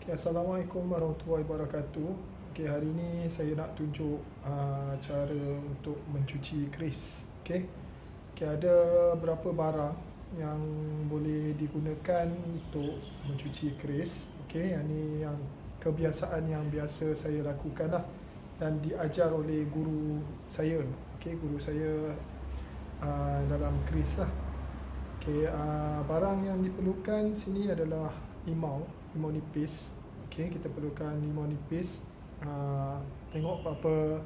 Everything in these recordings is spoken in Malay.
Okay, Assalamualaikum warahmatullahi wabarakatuh. Okay, hari ini saya nak tunjuk cara untuk mencuci keris. Okay, ada berapa barang yang boleh digunakan untuk mencuci keris. Okay, yang ni yang kebiasaan yang biasa saya lakukan lah dan diajar oleh guru saya. Okay, guru saya dalam keris lah. Okay, barang yang diperlukan sini adalah limau nipis. Okay, kita perlukan limau nipis. Tengok apa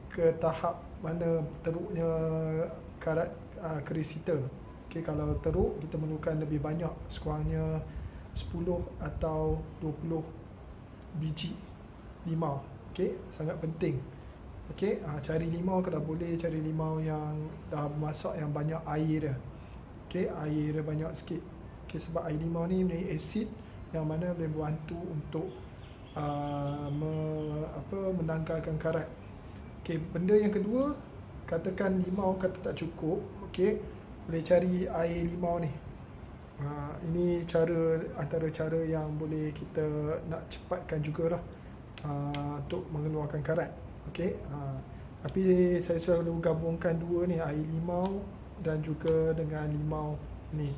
ke tahap mana teruknya karat keris kita. Okay, kalau teruk kita perlukan lebih banyak, sekurangnya 10 atau 20 biji limau. Okay, sangat penting. Okay, cari limau kalau boleh cari limau yang dah masak yang banyak air dia. Okay, air dia banyak sikit. Okay, sebab air limau ni mempunyai asid yang mana boleh membantu untuk menanggalkan karat. Okay, benda yang kedua, katakan limau kata tak cukup, okay, boleh cari air limau ni. Ini antara cara yang boleh kita nak cepatkan jugalah untuk mengeluarkan karat. Okay, tapi saya selalu gabungkan dua ni, air limau dan juga dengan limau ni.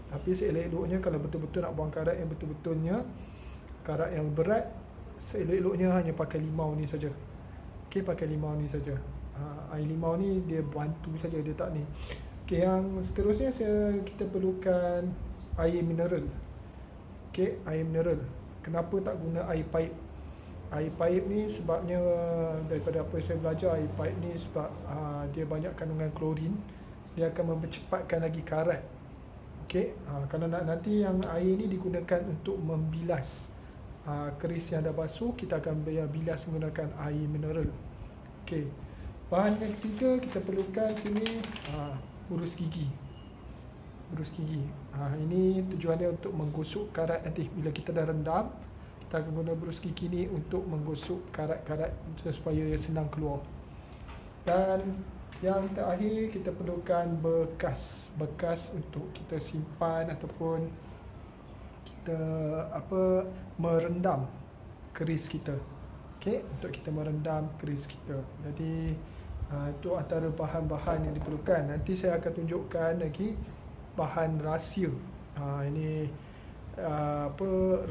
Tapi seelok-eloknya kalau betul-betul nak buang karat yang betul-betulnya, karat yang berat, seelok-eloknya hanya pakai limau ni saja. Okey, pakai limau ni saja. Air limau ni dia bantu saja, dia tak ni. Okey, yang seterusnya kita perlukan air mineral. Okey, air mineral. Kenapa tak guna air paip? Air paip ni sebabnya daripada apa yang saya belajar, air paip ni sebab dia banyak kandungan klorin, dia akan mempercepatkan lagi karat. Okey, kalau nanti yang air ni digunakan untuk membilas keris yang dah basuh, kita akan bilas menggunakan air mineral. Okey, bahan yang ketiga kita perlukan sini urus gigi. Urus gigi. Ini tujuannya untuk menggosok karat nanti bila kita dah rendam. Kita akan guna berus gigi ni untuk menggosok karat-karat supaya senang keluar. Dan yang terakhir kita perlukan bekas untuk kita simpan ataupun kita merendam keris kita. Okey, untuk kita merendam keris kita. Jadi itu antara bahan-bahan yang diperlukan. Nanti saya akan tunjukkan lagi bahan rahsia. Ini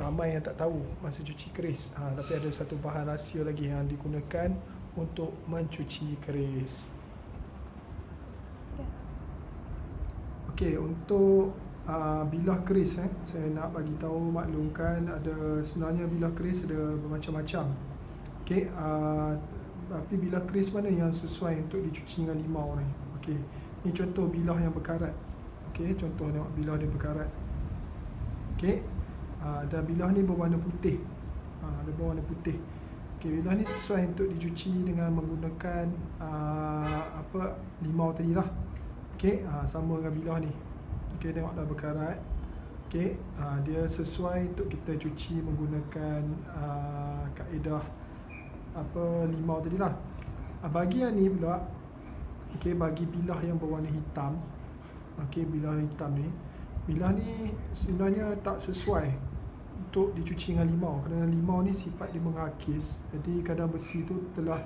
ramai yang tak tahu masa cuci keris. Tapi ada satu bahan rahsia lagi yang digunakan untuk mencuci keris. Okey, untuk bilah keris saya nak bagi tahu maklumkan sebenarnya bilah keris ada bermacam-macam. Okey, tapi bilah keris mana yang sesuai untuk dicuci dengan limau ni? Okey, ni contoh bilah yang berkarat. Okey, contoh tengok bilah dia berkarat. Okey, dan bilah ni berwarna putih. Dia berwarna putih. Okey, bilah ni sesuai untuk dicuci dengan menggunakan limau tadi lah. Okey, sama dengan bilah ni. Okey, tengok dah berkarat. Okey, dia sesuai untuk kita cuci menggunakan kaedah limau tadi lah. Bagi yang ni pula, okey, bagi bilah yang berwarna hitam. Okey, bilah hitam ni, bilah ni sebenarnya tak sesuai untuk dicuci dengan limau, kerana limau ni sifat dia mengakis. Jadi kadar besi tu telah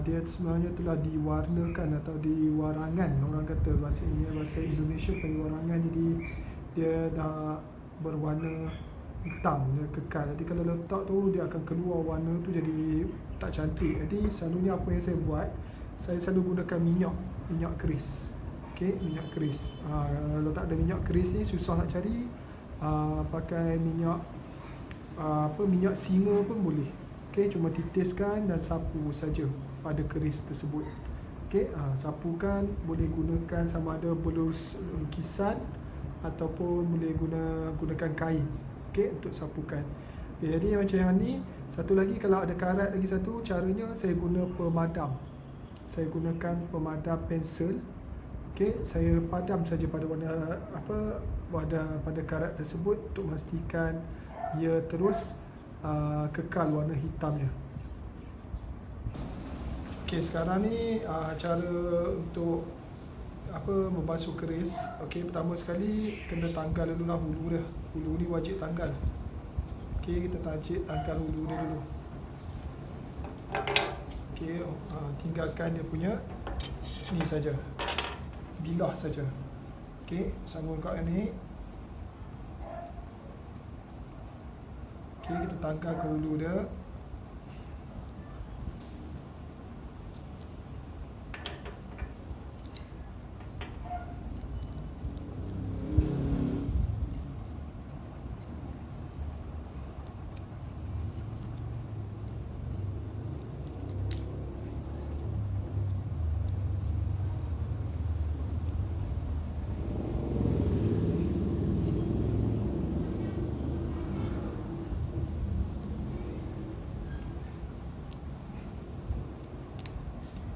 dia sebenarnya telah diwarnakan atau diwarangan, orang kata bahasa Indonesia panggil warangan. Jadi dia dah berwarna hitam, dia kekal. Jadi kalau letak tu dia akan keluar warna tu jadi tak cantik. Jadi selalunya apa yang saya buat, saya selalu gunakan minyak keris. Okey, minyak keris. Kalau tak ada minyak keris ni susah nak cari. Pakai minyak minyak singa pun boleh. Okey, cuma titiskan dan sapu saja pada keris tersebut. Okey, sapukan, boleh gunakan sama ada lukisan ataupun boleh gunakan kain. Okey, untuk sapukan. Okay, jadi macam yang ni. Satu lagi, kalau ada karat lagi satu, caranya saya guna pemadam. Saya gunakan pemadam pensel. Okey, saya padam saja pada pada karat tersebut untuk memastikan ia terus kekal warna hitamnya. Okey, sekarang ni cara untuk membasuh keris. Okey, pertama sekali kena tanggal dululah hulu dia. Hulu ni wajib tanggal. Okey, kita tangkal hulu dia dulu. Okey, tinggalkan dia punya ni saja. Bilah saja. Okey, sambung kat ni. Okey, kita tangkal ke hulu dia.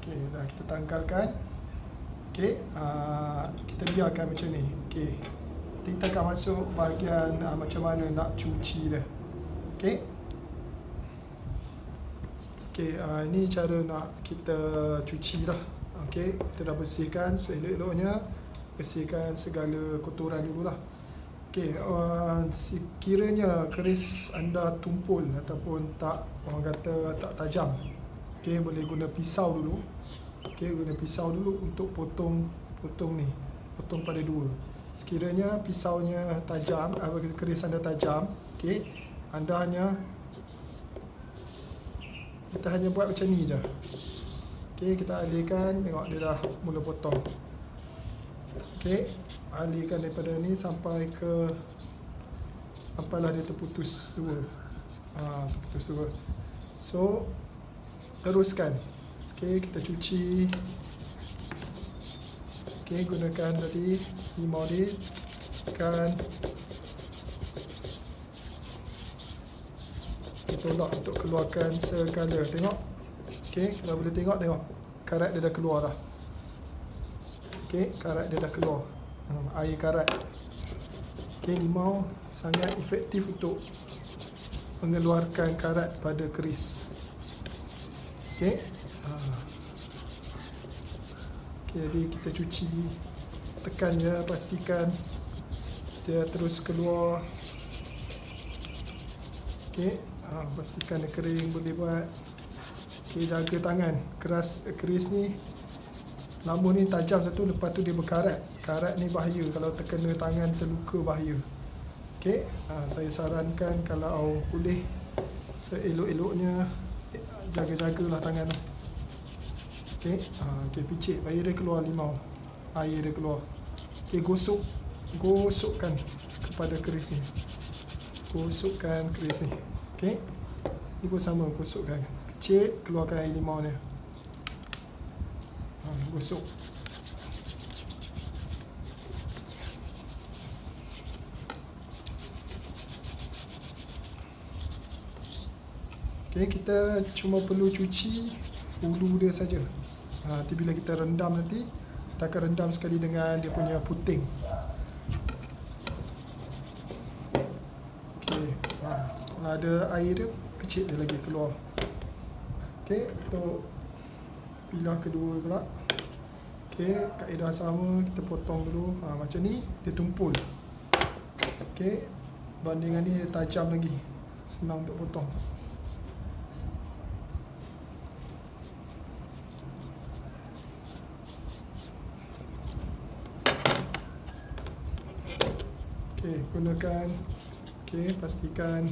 Okey, dah kita tangkalkan. Okey, kita biarkan macam ni. Okey. Kita akan masuk bahagian macam mana nak cuci dia. Okey. Okey, ini cara nak kita cuci dah. Okey, kita dah bersihkan seelok-eloknya. Bersihkan segala kotoran dululah. Okey, sekiranya keris anda tumpul ataupun tak, orang kata tak tajam. Okey, boleh guna pisau dulu. Okey, guna pisau dulu untuk potong ni. Potong pada dua. Sekiranya pisaunya tajam, keris anda tajam, okey, kita hanya buat macam ni je. Okey, kita alihkan, tengok dia dah mula potong. Okey, alihkan daripada ni sampailah dia terputus dua. Terputus dua. So, teruskan. Okey, kita cuci. Okey, gunakan tadi limau ni, tekan. Kita tolak untuk keluarkan segala. Tengok. Okey, kalau boleh tengok, karat dia dah keluar dah. Okey, karat dia dah keluar. Air karat. Okey, limau sangat efektif untuk mengeluarkan karat pada keris. Okey. Okey, jadi kita cuci, tekan je, pastikan dia terus keluar. Okey, pastikan dia kering, boleh buat. Okey, jaga tangan. Keris ni lama ni tajam satu, lepas tu dia berkarat. Karat ni bahaya, kalau terkena tangan terluka bahaya. Okey, saya sarankan kalau boleh seelok-eloknya jaga-jagalah tangan tu. Okey, picit, air dia keluar limau. Air dia keluar. Okey, gosokkan kepada keris ni. Gosokkan keris ni. Okey. Ni pun sama, gosokkan. Picit, keluarkan air limau dia. Gosok. Okey, kita cuma perlu cuci hulu dia saja. Nanti bila kita rendam nanti, kita akan rendam sekali dengan dia punya puting. Okey, kalau ada air dia, kecil dia lagi keluar. Okey, untuk pilah kedua pula. Okey, kaedah sama, kita potong dulu. Macam ni, dia tumpul. Okey, bandingan ni dia tajam lagi. Senang untuk potong. Okey, gunakan. Okey, pastikan.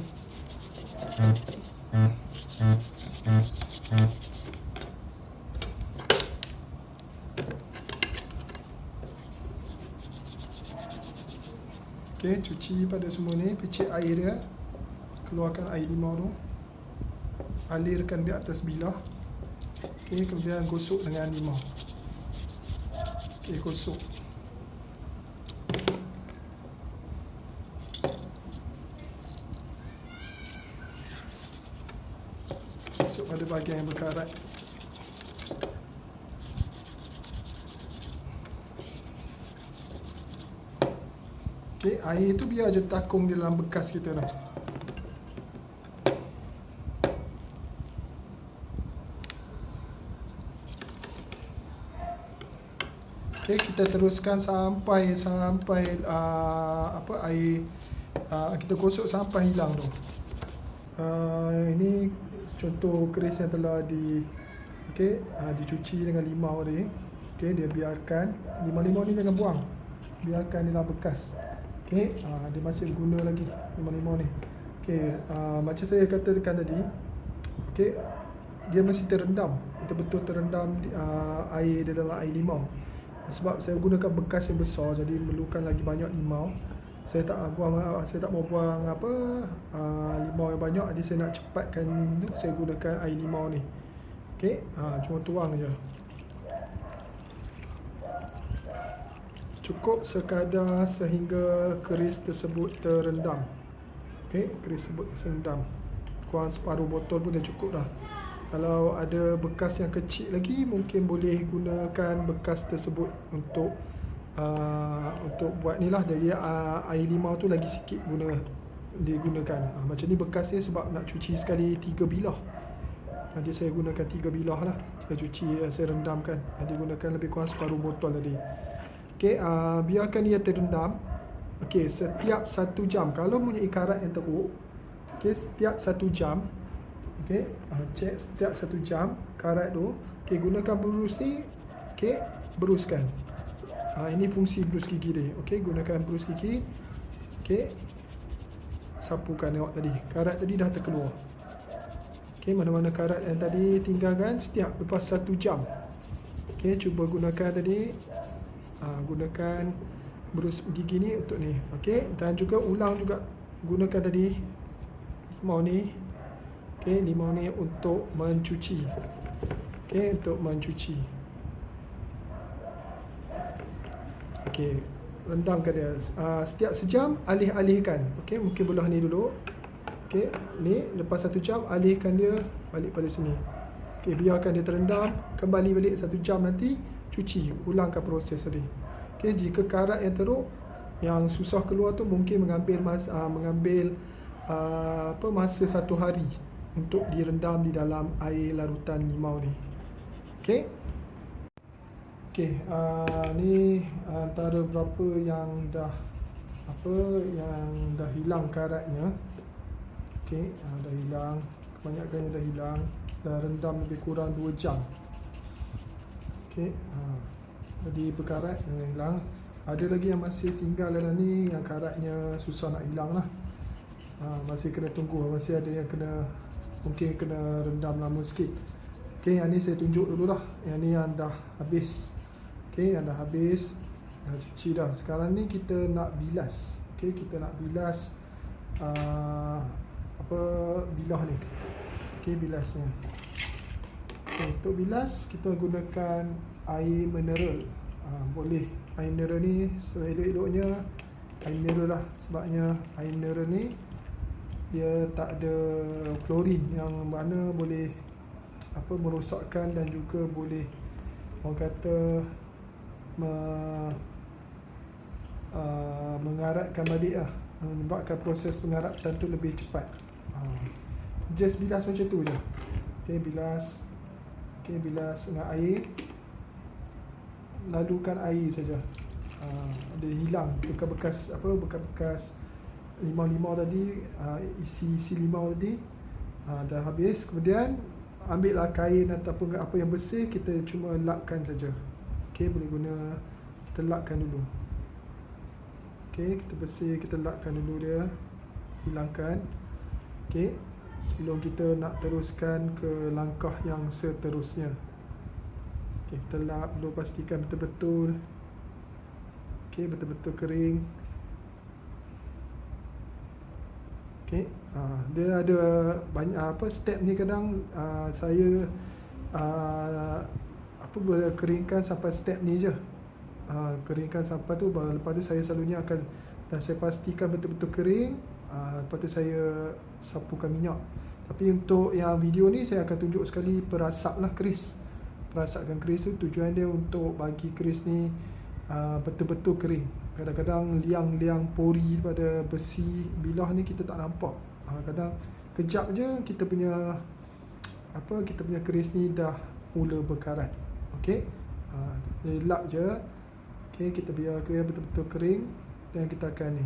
Okey, cuci pada semua ni, picit air dia. Keluarkan air limau tu. Alirkan di atas bilah. Okey, kemudian gosok dengan limau. Okey, gosok. Masuk pada bahagian yang berkarat. Okey, air tu biar je takung di dalam bekas kita tu. Okey, kita teruskan sampai air kita gosok sampai hilang tu. Ini contoh keris yang telah dicuci dengan limau ni. Dia biarkan limau-limau ni jangan buang. Biarkan dia bekas. Dia masih guna lagi limau-limau ni. Macam saya katakan tadi, dia mesti terendam, betul-betul terendam air di dalam air limau. Sebab saya gunakan bekas yang besar, jadi memerlukan lagi banyak limau. Saya tak mau buang limau yang banyak, jadi saya nak cepatkan tu, saya gunakan air limau ni. Cuma tuang je. Cukup sekadar sehingga keris tersebut terendam. Keris tersebut terendam. Kurang separuh botol pun dah cukup dah. Kalau ada bekas yang kecil lagi, mungkin boleh gunakan bekas tersebut untuk buat ni lah. Jadi air limau tu lagi sikit digunakan. Macam ni bekas dia sebab nak cuci sekali 3 bilah. Jadi saya gunakan 3 bilah lah. Saya cuci, saya rendamkan. Jadi gunakan lebih kurang separuh botol tadi. Biarkan dia terendam. Setiap 1 jam. Kalau mempunyai karat yang teruk, setiap 1 jam, cek setiap 1 jam karat tu. Gunakan berus ni. Beruskan. Ini fungsi berus gigi dia. Gunakan berus gigi. Sapukan, tengok tadi karat tadi dah terkeluar. Mana-mana karat yang tadi tinggalkan setiap lepas 1 jam. Cuba gunakan tadi. Gunakan berus gigi ni untuk ni. Dan juga ulang juga gunakan tadi limau ni. Limau ni untuk mencuci. Untuk mencuci. Rendamkan dia. Setiap sejam alih-alihkan. Mungkin belah ni dulu. Ni lepas 1 jam alihkan dia balik pada sini. Biarkan dia terendam, kembali balik 1 jam nanti cuci, ulangkan proses tadi. Jika karat yang teruk, yang susah keluar tu mungkin mengambil masa 1 hari untuk direndam di dalam air larutan limau ni. Ni antara berapa yang dah hilang karatnya. Dah hilang, kebanyakannya dah hilang. Dah rendam lebih kurang 2 jam. Jadi berkarat yang hilang. Ada lagi yang masih tinggal dalam ni, yang karatnya susah nak hilang lah. Masih kena tunggu, masih ada yang mungkin kena rendam lama sikit. Yang ni saya tunjuk dulu lah. Yang ni yang dah habis. Yang dah habis, dah cuci dah. Sekarang ni kita nak bilas. Kita nak bilas bilah ni. Bilasnya. Untuk bilas kita gunakan air mineral. Boleh air mineral ni seelok-eloknya air mineral lah. Sebabnya air mineral ni dia tak ada klorin, yang mana boleh merosakkan dan juga boleh orang kata mengaratkan balik lah, menyebabkan proses pengaratan tu lebih cepat. Just bilas macam tu je. Bilas. Bilas dengan air. Lalukan air saja. Dia hilang bekas-bekas limau-limau tadi, isi limau tadi dah habis. Kemudian ambillah kain ataupun apa yang bersih, kita cuma lapkan saja. Boleh guna, kita lapkan dulu. Kita bersih, kita lapkan dulu dia, hilangkan. Sebelum kita nak teruskan ke langkah yang seterusnya. Kita lap dulu, pastikan betul-betul betul-betul kering. Dia ada banyak step ni. Kadang saya boleh keringkan sampai step ni je. Keringkan sampai tu, lepas tu saya selalunya akan, dan saya pastikan betul-betul kering. Lepas tu saya sapukan minyak. Tapi untuk yang video ni saya akan tunjuk sekali perasaplah keris. Perasapkan keris tu tujuan dia untuk bagi keris ni betul-betul kering. Kadang-kadang liang-liang pori pada besi bilah ni kita tak nampak. Kadang kejap je kita punya keris ni dah mula berkarat. Jadi lap je. Kita biar betul-betul kering dan kita akan ni.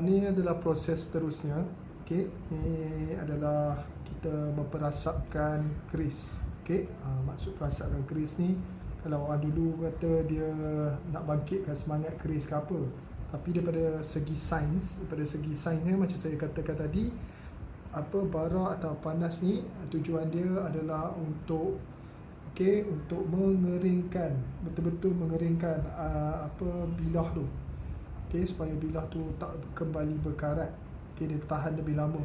Ni adalah proses seterusnya. Okey, ni adalah kita memperasapkan keris. Okey, maksud perasapkan keris ni, kalau orang dulu kata dia nak bangkitkan semangat keris ke apa, tapi daripada segi sainsnya macam saya katakan tadi, bara atau panas ni tujuan dia adalah untuk untuk mengeringkan, betul-betul mengeringkan bilah tu. Supaya bilah tu tak kembali berkarat. Dia tahan lebih lama.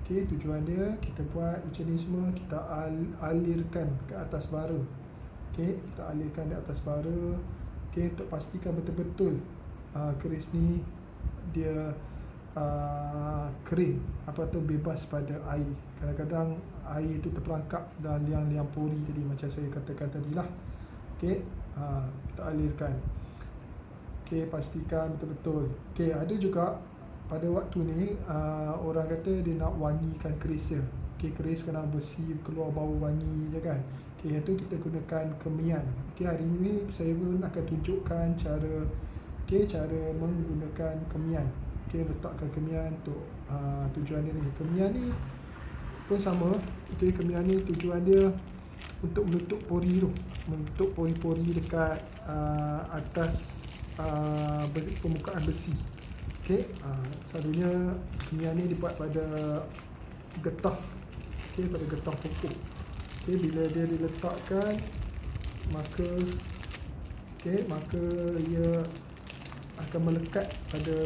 Tujuan dia kita buat macam ni semua, kita alirkan ke atas bara. Kita alirkan di atas bara, untuk pastikan betul-betul keris ni dia kering, bebas pada air. Kadang-kadang air tu terperangkap dalam liang-liang pori tadi, macam saya katakan tadilah. Kita alirkan. Pastikan betul-betul. Ada juga pada waktu ni orang kata dia nak wangikan keris dia. Keris kena bersih, keluar bau wangi je kan. Yang tu kita gunakan kemian. Hari ni saya pun akan tunjukkan cara menggunakan kemian. Letakkan kemian untuk tujuan dia ni. Kemian ni pun sama. Kemian ni tujuan dia untuk menutup pori tu, menutup pori-pori dekat atas permukaan besi. Selalunya kemian ni dibuat pada getah, pada getah pokok. Bila dia diletakkan, maka ia akan melekat pada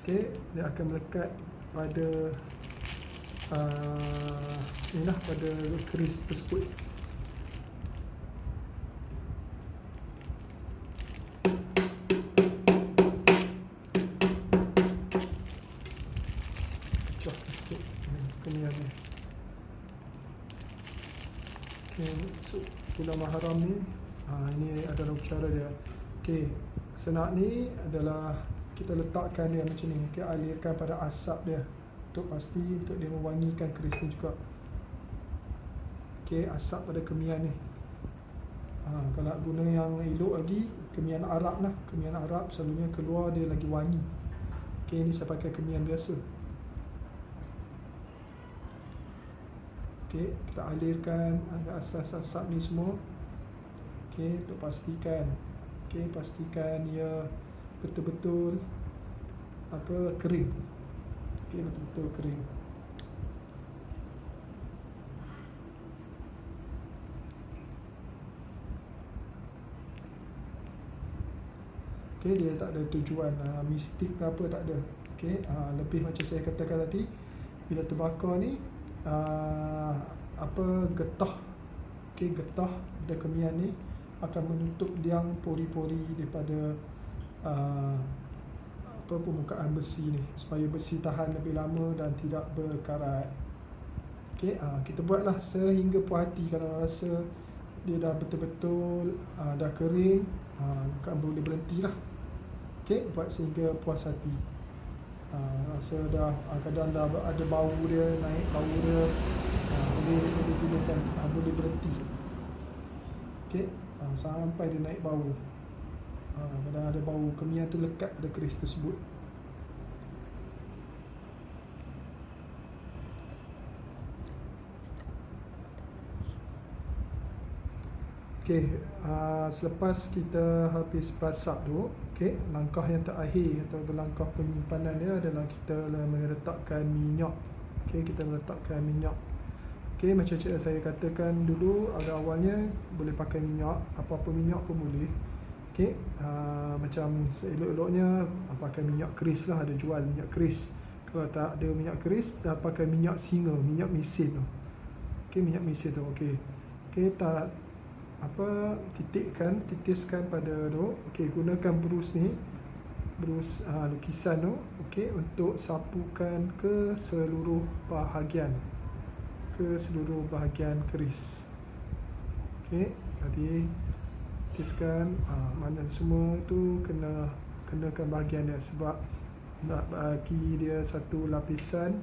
dia akan melekat pada pada keris tersebut. Pecah sikit kemian ni. Masuk gula maharam ni. Ini adalah cara dia. Senak ni adalah kita letakkan dia macam ni. Alirkan pada asap dia untuk pasti, untuk dia mewangikan keris ni juga. Asap pada kemian ni. Kalau nak guna yang elok lagi, kemian Arab lah. Kemian Arab selalunya keluar dia lagi wangi. Ni saya pakai kemian biasa. Kita alirkan asas-asap ni semua. Untuk pastikan pastikan ia betul-betul kering. Betul-betul kering. Dia tak ada tujuan mistik ke apa, tak ada. Lebih macam saya katakan tadi, bila terbakar ni getah getah dan kemian ni akan menutup liang pori-pori daripada permukaan besi ni, supaya besi tahan lebih lama dan tidak berkarat. Kita buatlah sehingga puas hati. Kalau rasa dia dah betul-betul dah kering, kan boleh berhentilah. Buat sehingga puas hati. Rasa dah kadang dah ada bau dia, naik bau dia, boleh gunakan, boleh berhenti. Sampai dia naik bau. Kadang ada bau kemian tu lekat pada keris tersebut. Selepas kita habis perasap tu, langkah yang terakhir atau langkah penyimpanan dia adalah kita meletakkan minyak. Kita meletakkan minyak. Macam saya katakan dulu, awalnya boleh pakai minyak, apa-apa minyak pun boleh. Macam seelok-eloknya pakai minyak keris lah, ada jual minyak keris. Kalau tak ada minyak keris, dah pakai minyak singa, minyak mesin tu. Minyak mesin tu. Tak titiskan pada tu. Gunakan brus ni, brus lukisan tu, untuk sapukan ke seluruh bahagian keris. Tadi titiskan, mana semua tu kenakan bahagian dia, sebab nak bagi dia satu lapisan.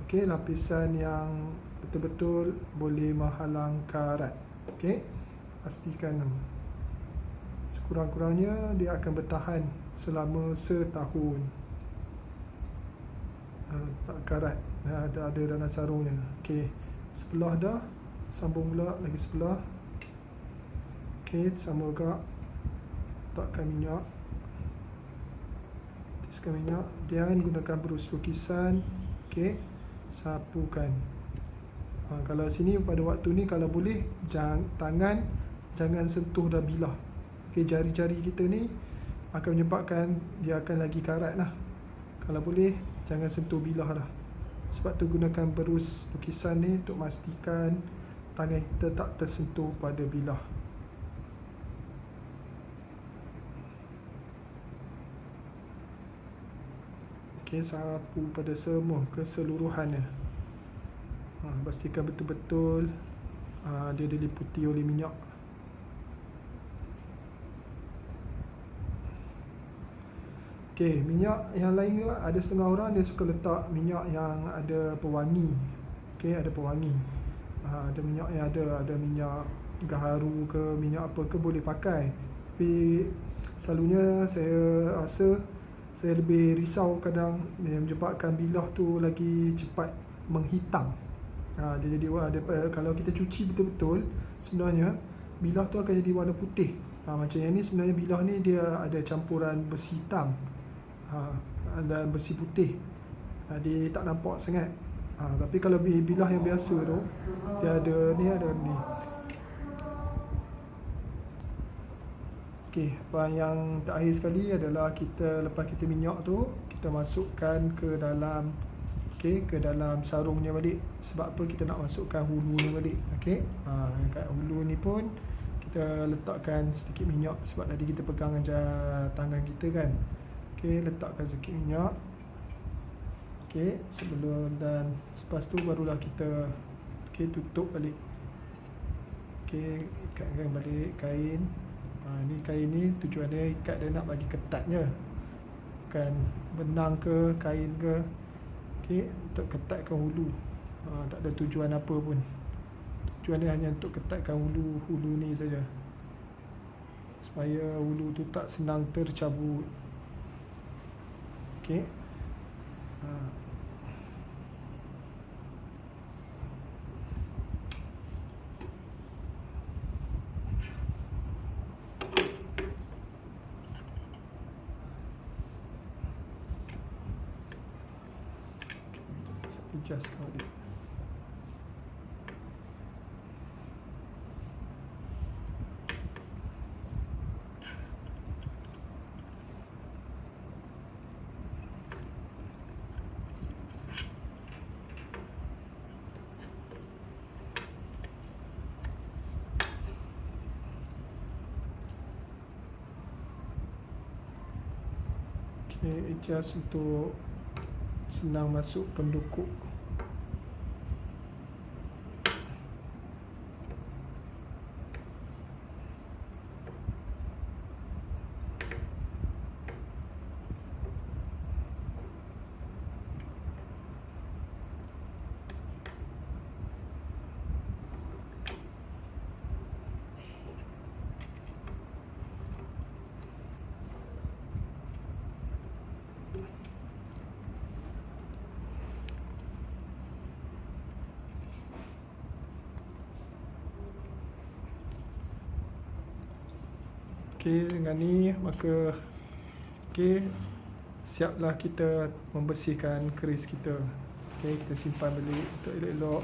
Lapisan yang betul-betul boleh menghalang karat. Pastikan sekurang-kurangnya dia akan bertahan selama setahun. Tak karat, ada dalam sarungnya. Okey, sebelah dah, sambung pula lagi sebelah. Okey, sama juga. Letakkan minyak, tiriskan minyak dan gunakan berus lukisan. Okey, sapukan. Kalau sini pada waktu ni kalau boleh tangan jangan sentuh dah bilah. Okey, jari-jari kita ni akan menyebabkan dia akan lagi karat lah. Kalau boleh jangan sentuh bilah dah. Sebab tu gunakan berus lukisan ni untuk memastikan tangan kita tak tersentuh pada bilah. Okey, sapu pada semua keseluruhannya. Pastikan betul-betul dia diliputi oleh minyak. Okey, minyak yang lain juga ada setengah orang dia suka letak minyak yang ada pewangi. Okey, ada pewangi. Ada minyak yang ada minyak gaharu ke minyak apa ke boleh pakai. Tapi selalunya saya rasa saya lebih risau kadang yang menyebabkan bilah tu lagi cepat menghitam. Dia jadi kalau kita cuci betul-betul sebenarnya bilah tu akan jadi warna putih. Macam yang ni sebenarnya bilah ni dia ada campuran besi hitam dan besi putih. Dia tak nampak sangat. Tapi kalau bilah yang biasa tu dia ada ni. Okey, yang terakhir sekali adalah lepas kita minyak tu kita masukkan ke dalam sarungnya balik. Sebab apa kita nak masukkan hulunya balik. Okey, kat hulu ni pun kita letakkan sedikit minyak sebab tadi kita pegang tangan kita kan. Okey, letakkan sedikit minyak. Okey, sebelum dan lepas tu barulah kita tutup balik. Okey, ikatkan balik kain. Ni kain ni tujuannya ikat dia nak bagi ketatnya. Bukan benang ke kain ke. Okey, untuk ketatkan hulu. Tak ada tujuan apa pun. Tujuan dia hanya untuk ketatkan hulu ni saja. Supaya hulu tu tak senang tercabut. Okey. Adjust balik. Okey, adjust untuk senang masuk pendukuk. Okey, dengan ni maka siaplah kita membersihkan keris kita. Okey, kita simpan balik untuk elok-elok.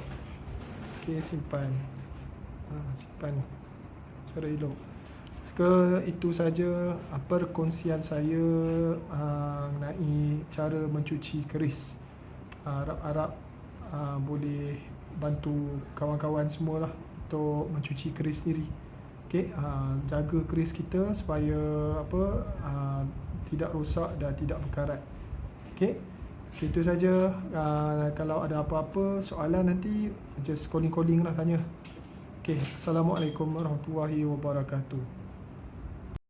Okey, simpan secara elok. Itu saja perkongsian saya mengenai cara mencuci keris. Harap-harap boleh bantu kawan-kawan semualah untuk mencuci keris sendiri. Okey, jaga keris kita supaya tidak rosak dan tidak berkarat. Okey, itu saja. Kalau ada apa-apa soalan nanti just calling lah tanya. Okey, Assalamualaikum warahmatullahi wabarakatuh.